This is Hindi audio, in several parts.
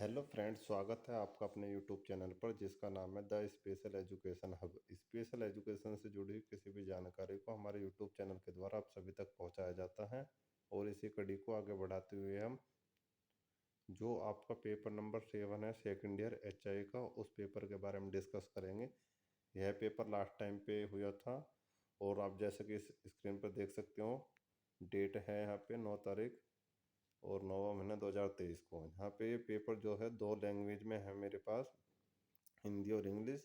हेलो फ्रेंड्स, स्वागत है आपका अपने यूट्यूब चैनल पर जिसका नाम है the special education hub. Special education से जुड़ी हुई किसी भी जानकारी को हमारे यूट्यूब चैनल के द्वारा आप सभी तक पहुंचाया जाता है। और इसी कड़ी को आगे बढ़ाते हुए हम जो आपका पेपर नंबर 7 है सेकंड ईयर HI का, उस पेपर के बारे में डिस्कस करेंगे। यह पेपर लास्ट टाइम पे हुआ था और आप जैसे कि इस स्क्रीन पर देख सकते हो, डेट है यहाँ पे 9 तारीख और 9वां महीना 2023 को। यहाँ पे ये पेपर जो है दो लैंग्वेज में है मेरे पास, हिंदी और इंग्लिश।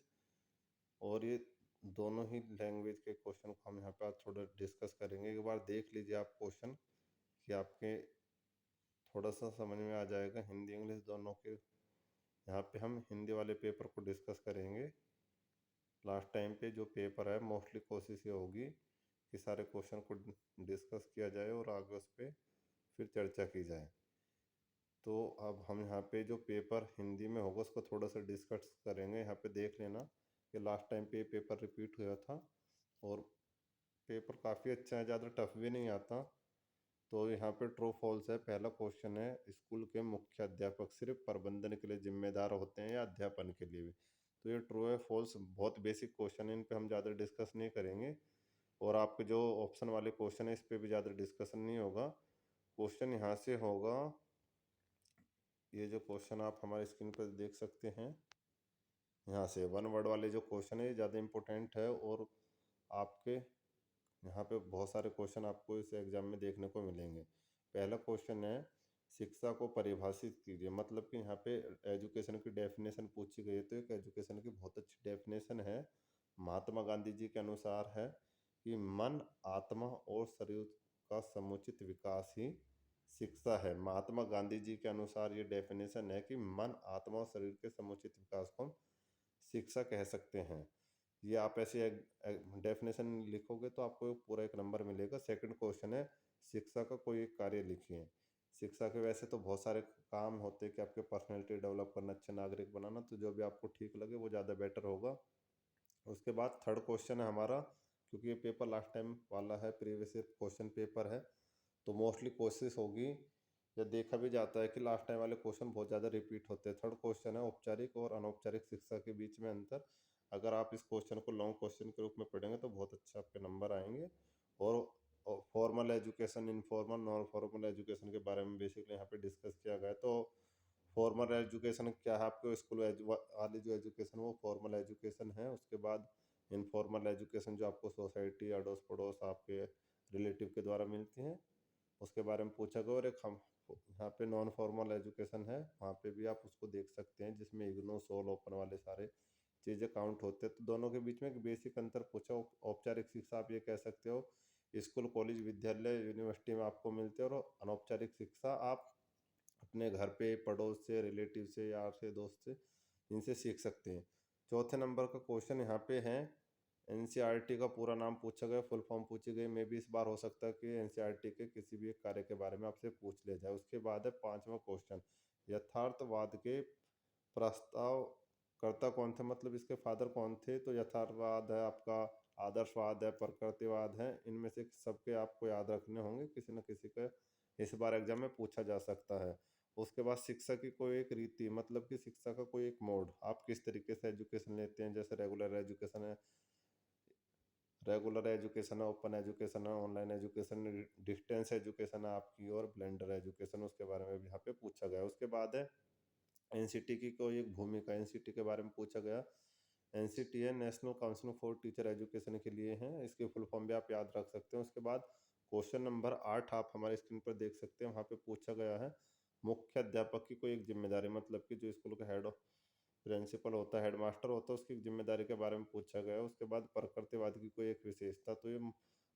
और ये दोनों ही लैंग्वेज के क्वेश्चन को हम यहाँ पे आज थोड़ा डिस्कस करेंगे। एक बार देख लीजिए आप क्वेश्चन कि आपके थोड़ा सा समझ में आ जाएगा। हिंदी इंग्लिश दोनों के यहाँ पे हम हिंदी वाले पेपर को डिस्कस करेंगे। लास्ट टाइम पे जो पेपर है मोस्टली कोशिश ये होगी कि सारे क्वेश्चन को डिस्कस किया जाए और आगे उस पर फिर चर्चा की जाए। तो अब हम यहाँ पे जो पेपर हिंदी में होगा उसको थोड़ा सा डिस्कस करेंगे। यहाँ पे देख लेना कि लास्ट टाइम पे पेपर रिपीट हुआ था और पेपर काफ़ी अच्छा है, ज़्यादा टफ भी नहीं आता। तो यहाँ पे ट्रू फॉल्स है। पहला क्वेश्चन है, स्कूल के मुख्य अध्यापक सिर्फ प्रबंधन के लिए जिम्मेदार होते हैं या अध्यापन के लिए भी? तो ये ट्रू है फॉल्स, बहुत बेसिक क्वेश्चन है, इन पे हम ज़्यादा डिस्कस नहीं करेंगे। और आपके जो ऑप्शन वाले क्वेश्चन है इस पे भी ज़्यादा डिस्कशन नहीं होगा। क्वेश्चन यहाँ से होगा, ये जो क्वेश्चन आप हमारे स्क्रीन पर देख सकते हैं, यहाँ से 1 वर्ड वाले जो क्वेश्चन है ये ज़्यादा इम्पोर्टेंट है। और आपके यहाँ पे बहुत सारे क्वेश्चन आपको इस एग्जाम में देखने को मिलेंगे। पहला क्वेश्चन है, शिक्षा को परिभाषित कीजिए। मतलब कि यहाँ पे एजुकेशन की डेफिनेशन पूछी गई है, तो एक एजुकेशन की बहुत अच्छी डेफिनेशन है, महात्मा गांधी जी के अनुसार है कि मन, आत्मा और शरीर का समुचित विकास ही शिक्षा है। महात्मा गांधी जी के अनुसार ये डेफिनेशन है कि मन, आत्मा और शरीर के समुचित विकास को हम शिक्षा कह सकते हैं। ये आप ऐसे डेफिनेशन लिखोगे तो आपको पूरा 1 नंबर मिलेगा। सेकंड क्वेश्चन है, शिक्षा का कोई एक कार्य लिखिए। शिक्षा के वैसे तो बहुत सारे काम होते हैं कि आपके पर्सनैलिटी डेवलप करना, अच्छे नागरिक बनाना, तो जो भी आपको ठीक लगे वो ज़्यादा बेटर होगा। उसके बाद थर्ड क्वेश्चन है हमारा, क्योंकि ये पेपर लास्ट टाइम वाला है, प्रीवियस ईयर क्वेश्चन पेपर है, तो मोस्टली कोशिश होगी या देखा भी जाता है कि लास्ट टाइम वाले क्वेश्चन बहुत ज़्यादा रिपीट होते हैं। थर्ड क्वेश्चन है, औपचारिक और अनौपचारिक शिक्षा के बीच में अंतर। अगर आप इस क्वेश्चन को लॉन्ग क्वेश्चन के रूप में पढ़ेंगे तो बहुत अच्छा आपके नंबर आएंगे। और formal education, informal, non formal education के बारे में बेसिकली यहाँ पे डिस्कस किया गया है। तो फॉर्मल एजुकेशन क्या है, आपके स्कूल वाली जो एजुकेशन वो फॉर्मल एजुकेशन है। उसके बाद इनफॉर्मल एजुकेशन जो आपको सोसाइटी, अड़ोस पड़ोस, आपके रिलेटिव के द्वारा मिलती हैं, उसके बारे में पूछा गया। और एक हम यहाँ पे नॉन फॉर्मल एजुकेशन है, वहाँ पे भी आप उसको देख सकते हैं, जिसमें इग्नू, सोल, ओपन वाले सारे चीज़ें काउंट होते हैं। तो दोनों के बीच में एक बेसिक अंतर पूछा। औपचारिक शिक्षा आप ये कह सकते हो स्कूल, कॉलेज, विद्यालय, यूनिवर्सिटी में आपको मिलते हैं। और अनौपचारिक शिक्षा आप अपने घर पे, पड़ोस से, रिलेटिव से, यार से, दोस्त से, इनसे सीख सकते हैं। चौथे नंबर का क्वेश्चन यहाँ पे है, NCERT का पूरा नाम पूछा गया, फुल फॉर्म पूछी गई। मे भी इस बार हो सकता है कि NCERT के किसी भी एक कार्य के बारे में आपसे पूछ लिया जाए। उसके बाद है पांचवा क्वेश्चन, यथार्थवाद के प्रस्ताव कर्ता कौन थे, मतलब इसके फादर कौन थे? तो यथार्थवाद है आपका, आदर्शवाद है, प्रकृतिवाद है। इनमें से सबके आपको याद रखने होंगे, किसी न किसी का इस बार एग्जाम में पूछा जा सकता है। उसके बाद शिक्षा की कोई एक रीति, मतलब कि शिक्षा का कोई एक मोड, आप किस तरीके से एजुकेशन लेते हैं। जैसे रेगुलर एजुकेशन है, ओपन एजुकेशन है, ऑनलाइन एजुकेशन, डिस्टेंस एजुकेशन है आपकी, और ब्लेंडर एजुकेशन, उसके बारे में भी यहाँ पे पूछा गया। उसके बाद है एनसीटी की कोई एक भूमिका, एनसीटी के बारे में पूछा गया। एनसीटी है national council for teacher education के लिए है, इसके फुल फॉर्म भी आप याद रख सकते हैं। उसके बाद क्वेश्चन नंबर 8 आप हमारे स्क्रीन पर देख सकते हैं, वहाँ पे पूछा गया है मुख्य अध्यापक की कोई एक जिम्मेदारी, मतलब कि जो स्कूल का हेड ऑफ प्रिंसिपल होता है, हेडमास्टर होता है, उसकी जिम्मेदारी के बारे में पूछा गया है। उसके बाद प्रकृतिवाद की कोई एक विशेषता, तो ये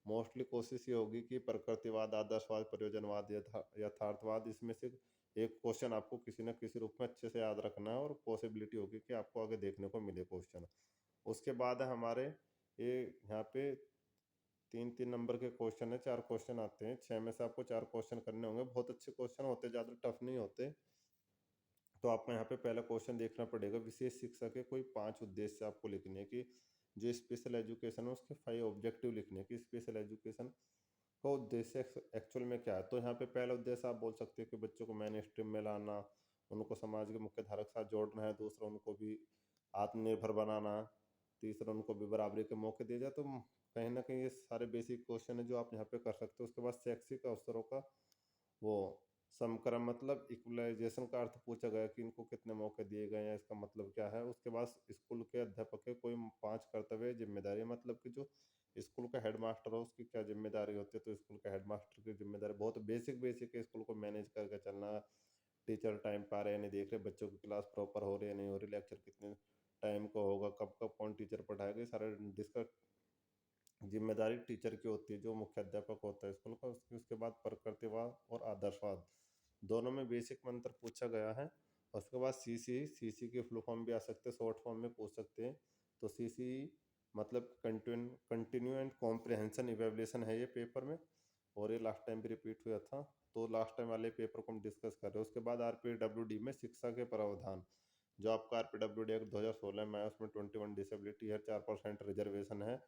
मोस्टली कोशिश ये होगी कि प्रकृतिवाद, आदर्शवाद, प्रयोजनवाद, यथार्थवाद, इसमें से एक क्वेश्चन आपको किसी न किसी रूप में अच्छे से याद रखना है, और पॉसिबिलिटी होगी कि आपको आगे देखने को मिले क्वेश्चन। उसके बाद है हमारे ये यहाँ पे 3-3 नंबर के क्वेश्चन है, 4 क्वेश्चन आते हैं। 6 में से आपको 4 क्वेश्चन करने होंगे, बहुत अच्छे क्वेश्चन होते हैं, ज़्यादा टफ नहीं होते। तो आपको यहाँ पे पहला क्वेश्चन देखना पड़ेगा, विशेष शिक्षा के कोई 5 उद्देश्य आपको लिखने हैं कि जो स्पेशल एजुकेशन है उसके 5 ऑब्जेक्टिव लिखने हैं कि स्पेशल एजुकेशन का उद्देश्य एक्चुअल में क्या है। तो यहाँ पे पहला उद्देश्य आप बोल सकते हो कि बच्चों को मेन स्ट्रीम में लाना, उनको समाज के मुख्य धारा के साथ जोड़ना है, दूसरा उनको भी आत्मनिर्भर बनाना है, तीसरा उनको भी बराबरी के मौके दिए जाए। तो कहीं न कहीं ये सारे बेसिक क्वेश्चन है जो आप यहाँ पे कर सकते हो। उसके बाद शैक्षिक अवसरों का वो समक्रम मतलब इक्वलाइजेशन का अर्थ पूछा गया कि इनको कितने मौके दिए गए हैं, इसका मतलब क्या है। उसके बाद स्कूल के अध्यापक के कोई 5 कर्तव्य जिम्मेदारी, मतलब कि जो स्कूल का हेडमास्टर हो उसकी क्या जिम्मेदारी होती है। तो स्कूल का हेडमास्टर की जिम्मेदारी बहुत बेसिक बेसिक है, स्कूल को मैनेज करके चलना। टीचर टाइम पे आ रहे हैं नहीं देख रहे, बच्चों की क्लास प्रॉपर हो रही है नहीं हो रही, लेक्चर कितने टाइम को होगा, कब कब कौन टीचर पढ़ाएगा, ये सारा डिस्कस जिम्मेदारी टीचर की होती है जो मुख्य अध्यापक होता है स्कूल का। उसके बाद प्रकृतिवाद और आदर्शवाद दोनों में बेसिक मंत्र पूछा गया है। उसके बाद सीसी की फुल फॉर्म भी आ सकते हैं, शॉर्ट फॉर्म में पूछ सकते हैं। तो सीसी मतलब कंटिन्यू एंड कॉम्प्रिहेंशन इवेल्युएशन है ये पेपर में, और ये लास्ट टाइम भी रिपीट हुआ था। तो लास्ट टाइम वाले पेपर को हम डिस्कस कर रहे हैं। उसके बाद आरपीडब्ल्यूडी में शिक्षा के प्रावधान, जो आपका आरपीडब्ल्यूडी एक्ट 2016 में आया, उसमें 21 डिसेबिलिटी है, 4% रिजर्वेशन है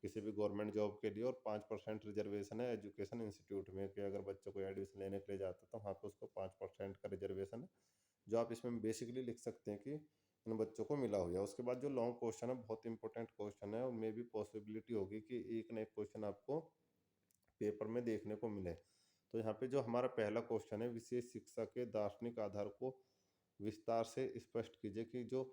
किसी भी गवर्नमेंट जॉब के लिए, और 5% रिजर्वेशन है एजुकेशन इंस्टीट्यूट में, कि अगर बच्चों को एडमिशन लेने के लिए जाता है तो वहाँ पे उसको 5% का रिजर्वेशन है, जो आप इसमें बेसिकली लिख सकते हैं कि इन बच्चों को मिला हुआ है। उसके बाद जो लॉन्ग क्वेश्चन है, बहुत इंपॉर्टेंट क्वेश्चन है, उनमें भी पॉसिबिलिटी होगी कि एक ना एक क्वेश्चन आपको पेपर में देखने को मिले। तो यहाँ पे जो हमारा पहला क्वेश्चन है, विशेष शिक्षा के दार्शनिक आधार को विस्तार से स्पष्ट कीजिए, कि जो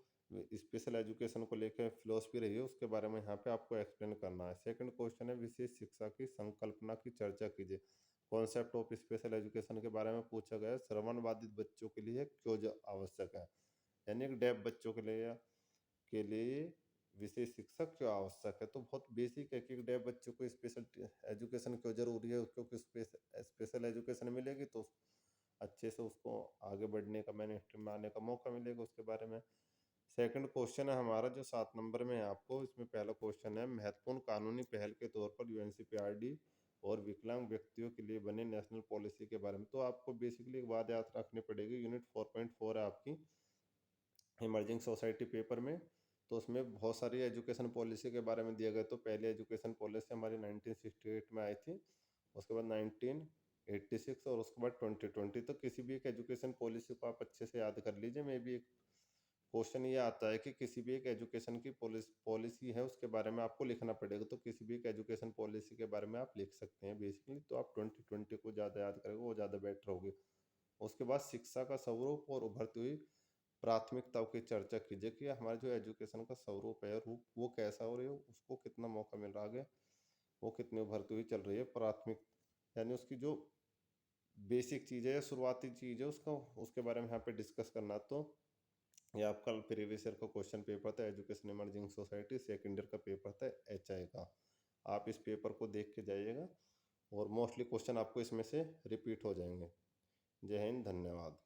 स्पेशल एजुकेशन को लेकर फिलोसफी रही है उसके बारे में यहाँ पे आपको एक्सप्लेन करना है। सेकंड क्वेश्चन है, विशेष शिक्षा की संकल्पना की चर्चा कीजिए। कॉन्सेप्ट ऑफ स्पेशल एजुकेशन के बारे में पूछा गया है। श्रवण बाधित बच्चों के लिए क्यों जो आवश्यक है, यानी एक डेफ बच्चों के लिए विशेष शिक्षक क्यों आवश्यक है। तो बहुत बेसिक है कि एक डेफ बच्चों को स्पेशल एजुकेशन क्यों जरूरी है, क्योंकि स्पेशल एजुकेशन मिलेगी तो अच्छे से उसको आगे बढ़ने का, मेन स्ट्रीम में आने का मौका मिलेगा। उसके बारे में सेकंड क्वेश्चन है हमारा जो 7 नंबर में है आपको, इसमें पहला क्वेश्चन है, महत्वपूर्ण कानूनी पहल के तौर पर यूएनसीपीआरडी और विकलांग व्यक्तियों के लिए बने नेशनल पॉलिसी के बारे में। तो आपको बेसिकली एक बात याद रखनी पड़ेगी, यूनिट 4.4 है आपकी इमर्जिंग सोसाइटी पेपर में। तो उसमें बहुत सारी एजुकेशन पॉलिसी के बारे में दिया गया। तो पहली एजुकेशन पॉलिसी हमारी 1968 में आई थी, उसके बाद 1986, और उसके बाद 2020। तो किसी भी एक एजुकेशन पॉलिसी को आप अच्छे से याद कर लीजिए। मे भी एक क्वेश्चन ये आता है कि किसी भी एक एजुकेशन की पॉलिसी है उसके बारे में आपको लिखना पड़ेगा। तो किसी भी एक एजुकेशन पॉलिसी के बारे में आप लिख सकते हैं बेसिकली। तो आप 2020 को ज़्यादा याद करेंगे, वो ज़्यादा बेटर होगी। उसके बाद शिक्षा का स्वरूप और उभरती हुई प्राथमिकताओं की चर्चा कीजिए, कि हमारे जो एजुकेशन का स्वरूप है रूप वो कैसा हो रही है, उसको कितना मौका मिल रहा है आगे, वो कितनी उभरती हुई चल रही है। प्राथमिक यानी उसकी जो बेसिक चीज़ है या शुरुआती चीज़ है उसका, उसके बारे में यहाँ पे डिस्कस करना। तो ये आपका प्रीवियस ईयर का क्वेश्चन पेपर था, education emerging society, second year का पेपर था एचआई का। आप इस पेपर को देख के जाइएगा, और मोस्टली क्वेश्चन आपको इसमें से रिपीट हो जाएंगे। जय हिंद, धन्यवाद।